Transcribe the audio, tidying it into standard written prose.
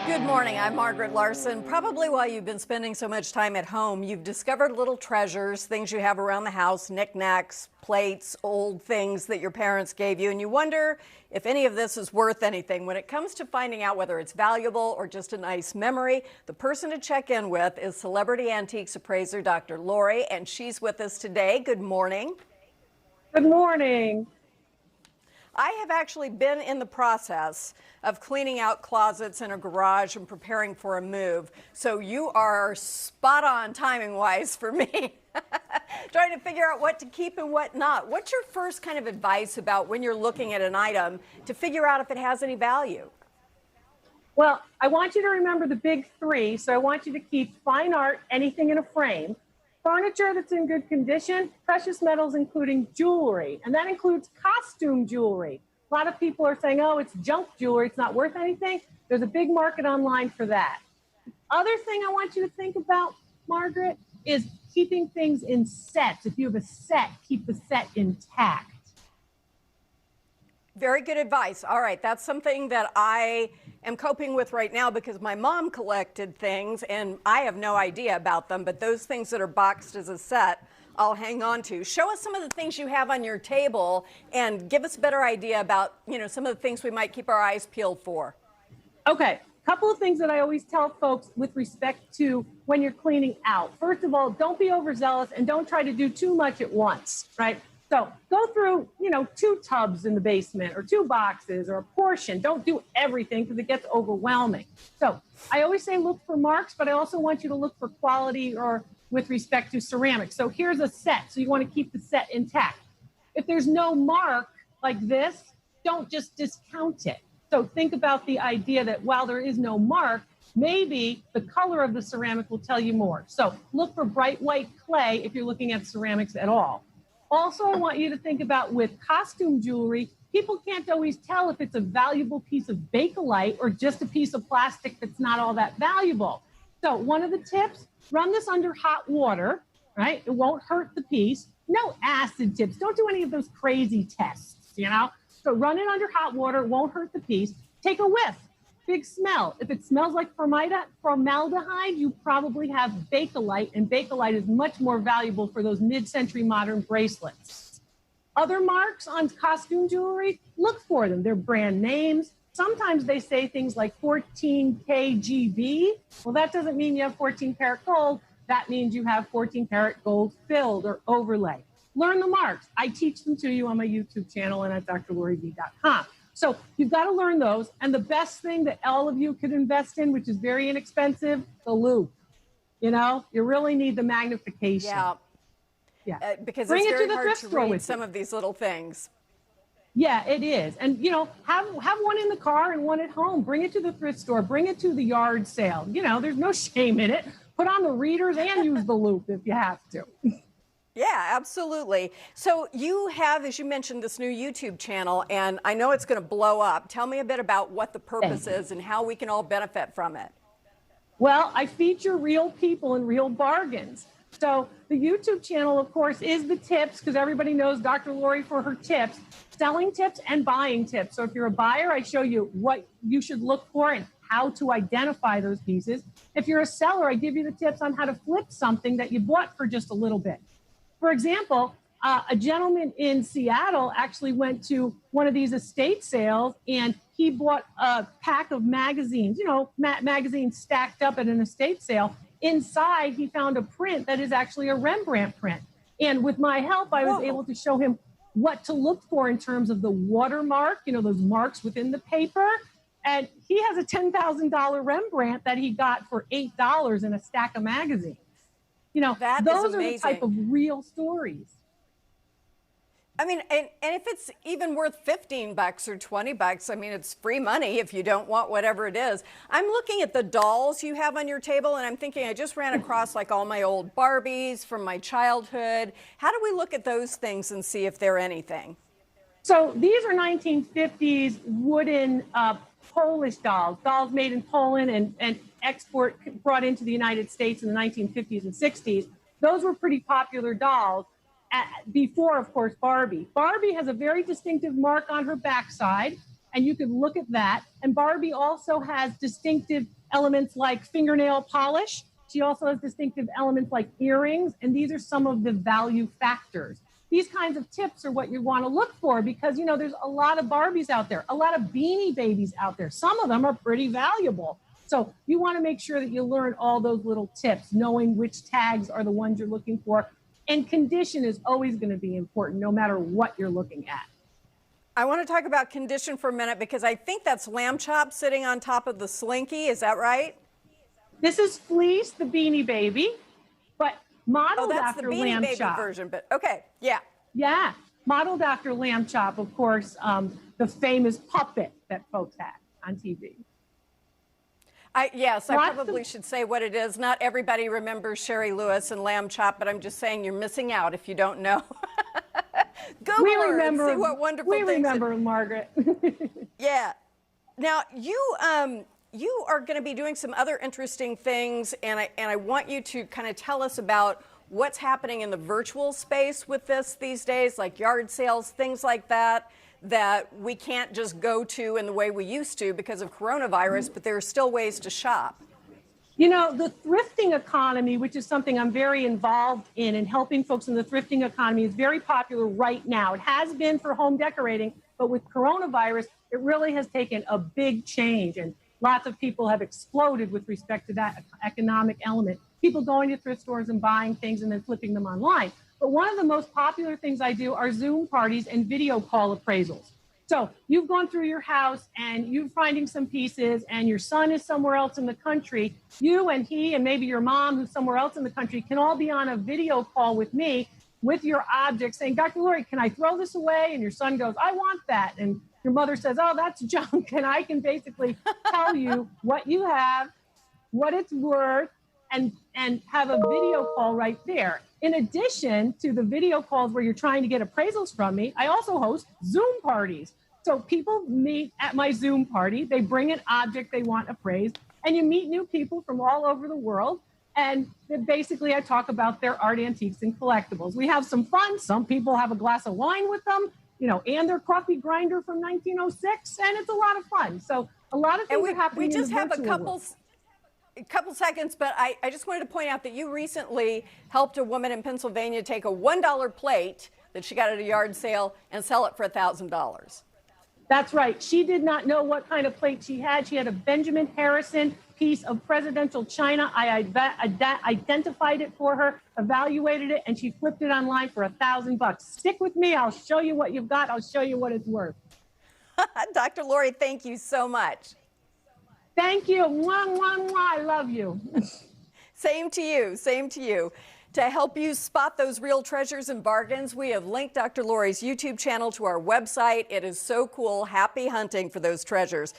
Good morning. I'm Margaret Larson. Probably while you've been spending so much time at home, you've discovered little treasures, things you have around the house, knickknacks, plates, old things that your parents gave you, and you wonder if any of this is worth anything. When it comes to finding out whether it's valuable or just a nice memory, the person to check in with is celebrity antiques appraiser Dr. Lori, and she's with us today. Good morning. Good morning. I have actually been in the process of cleaning out closets in a garage and preparing for a move. So you are spot on timing wise for me. Trying to figure out what to keep and what not. What's your first kind of advice about when you're looking at an item to figure out if it has any value? Well, I want you to remember the big three. So I want you to keep fine art, anything in a frame, furniture that's in good condition, precious metals, including jewelry, and that includes costume jewelry. A lot of people are saying, oh, it's junk jewelry, it's not worth anything. There's a big market online for that. Other thing I want you to think about, Margaret, is keeping things in sets. If you have a set, keep the set intact. Very good advice. All right, that's something that I am coping with right now because my mom collected things and I have no idea about them, but those things that are boxed as a set, I'll hang on to. Show us some of the things you have on your table and give us a better idea about, some of the things we might keep our eyes peeled for. Okay, a couple of things that I always tell folks with respect to when you're cleaning out. First of all, don't be overzealous and don't try to do too much at once, right? So go through, 2 tubs in the basement or 2 boxes or a portion. Don't do everything because it gets overwhelming. So I always say look for marks, but I also want you to look for quality or with respect to ceramics. So here's a set. So you want to keep the set intact. If there's no mark like this, don't just discount it. So think about the idea that while there is no mark, maybe the color of the ceramic will tell you more. So look for bright white clay if you're looking at ceramics at all. Also, I want you to think about with costume jewelry, people can't always tell if it's a valuable piece of Bakelite or just a piece of plastic that's not all that valuable. So one of the tips, run this under hot water, right? It won't hurt the piece. No acid tips. Don't do any of those crazy tests, So run it under hot water, it won't hurt the piece. Take a whiff. Big smell. If it smells like formaldehyde, you probably have Bakelite, and Bakelite is much more valuable for those mid-century modern bracelets. Other marks on costume jewelry, look for them. They're brand names. Sometimes they say things like 14 kgb. Well, that doesn't mean you have 14 karat gold. That means you have 14 karat gold filled or overlay. Learn the marks. I teach them to you on my YouTube channel and at drloriv.com. So you've got to learn those. And the best thing that all of you could invest in, which is very inexpensive, the loop. You really need the magnification. Yeah. Because Bring it's it very to the hard thrift to store read with some you. of these little things. Yeah, it is. And, have one in the car and one at home. Bring it to the thrift store. Bring it to the yard sale. There's no shame in it. Put on the readers and use the loop if you have to. Yeah, absolutely. So you have, as you mentioned, this new YouTube channel, and I know it's going to blow up. Tell me a bit about what the purpose is and how we can all benefit from it. Well, I feature real people and real bargains. So the YouTube channel, of course, is the tips, because everybody knows Dr. Lori for her tips, selling tips and buying tips. So if you're a buyer, I show you what you should look for and how to identify those pieces. If you're a seller, I give you the tips on how to flip something that you bought for just a little bit. For example, a gentleman in Seattle actually went to one of these estate sales and he bought a pack of magazines, magazines stacked up at an estate sale. Inside, he found a print that is actually a Rembrandt print. And with my help, I was able to show him what to look for in terms of the watermark, those marks within the paper. And he has a $10,000 Rembrandt that he got for $8 in a stack of magazines. Those are the type of real stories. I mean, and if it's even worth $15 or $20, I mean, it's free money if you don't want whatever it is. I'm looking at the dolls you have on your table, and I'm thinking I just ran across like all my old Barbies from my childhood. How do we look at those things and see if they're anything? So these are 1950s wooden Polish dolls made in Poland and export brought into the United States in the 1950s and 60s. Those were pretty popular dolls before, of course, Barbie. Barbie has a very distinctive mark on her backside, and you can look at that. And Barbie also has distinctive elements like fingernail polish. She also has distinctive elements like earrings, and these are some of the value factors. These kinds of tips are what you want to look for because, you know, there's a lot of Barbies out there, a lot of Beanie Babies out there. Some of them are pretty valuable. So you want to make sure that you learn all those little tips, knowing which tags are the ones you're looking for. And condition is always going to be important no matter what you're looking at. I want to talk about condition for a minute because I think that's lamb chop sitting on top of the slinky. Is that right? This is Fleece, the Beanie Baby, but modeled after the Beanie Lamb Baby Chop. version, but okay, yeah. Yeah, modeled after Lamb Chop, of course, the famous puppet that folks had on TV. Yes, I probably should say what it is. Not everybody remembers Sherry Lewis and Lamb Chop, but I'm just saying you're missing out if you don't know. Google her and see what wonderful things. We remember, Margaret. Yeah. Now, you are going to be doing some other interesting things, and I want you to kind of tell us about what's happening in the virtual space with this these days, like yard sales, things like that, that we can't just go to in the way we used to because of coronavirus, but there are still ways to shop. You know, the thrifting economy, which is something I'm very involved in and helping folks in the thrifting economy, is very popular right now. It has been for home decorating, but with coronavirus, it really has taken a big change. And lots of people have exploded with respect to that economic element. People going to thrift stores and buying things and then flipping them online. But one of the most popular things I do are Zoom parties and video call appraisals. So you've gone through your house and you're finding some pieces and your son is somewhere else in the country. You and he and maybe your mom who's somewhere else in the country can all be on a video call with me with your object saying, Dr. Lori, can I throw this away? And your son goes, I want that. And your mother says, oh, that's junk. And I can basically tell you what you have, what it's worth, and have a video call right there. In addition to the video calls where you're trying to get appraisals from me, I also host Zoom parties. So people meet at my Zoom party, they bring an object they want appraised, and you meet new people from all over the world. And basically I talk about their art, antiques, and collectibles. We have some fun. Some people have a glass of wine with them, you know, and their coffee grinder from 1906, and it's a lot of fun. So a lot of things are happening. We just have a couple world. seconds, but I just wanted to point out that you recently helped a woman in Pennsylvania take a $1 plate that she got at a yard sale and sell it for $1,000. That's right. She did not know what kind of plate she had. She had a Benjamin Harrison piece of presidential china. I identified it for her, evaluated it, and she flipped it online for $1,000. Stick with me. I'll show you what you've got. I'll show you what it's worth. Dr. Lori, thank you so much. Thank you. Mwah, mwah, mwah. I love you. Same to you. Same to you. To help you spot those real treasures and bargains, we have linked Dr. Lori's YouTube channel to our website. It is so cool. Happy hunting for those treasures.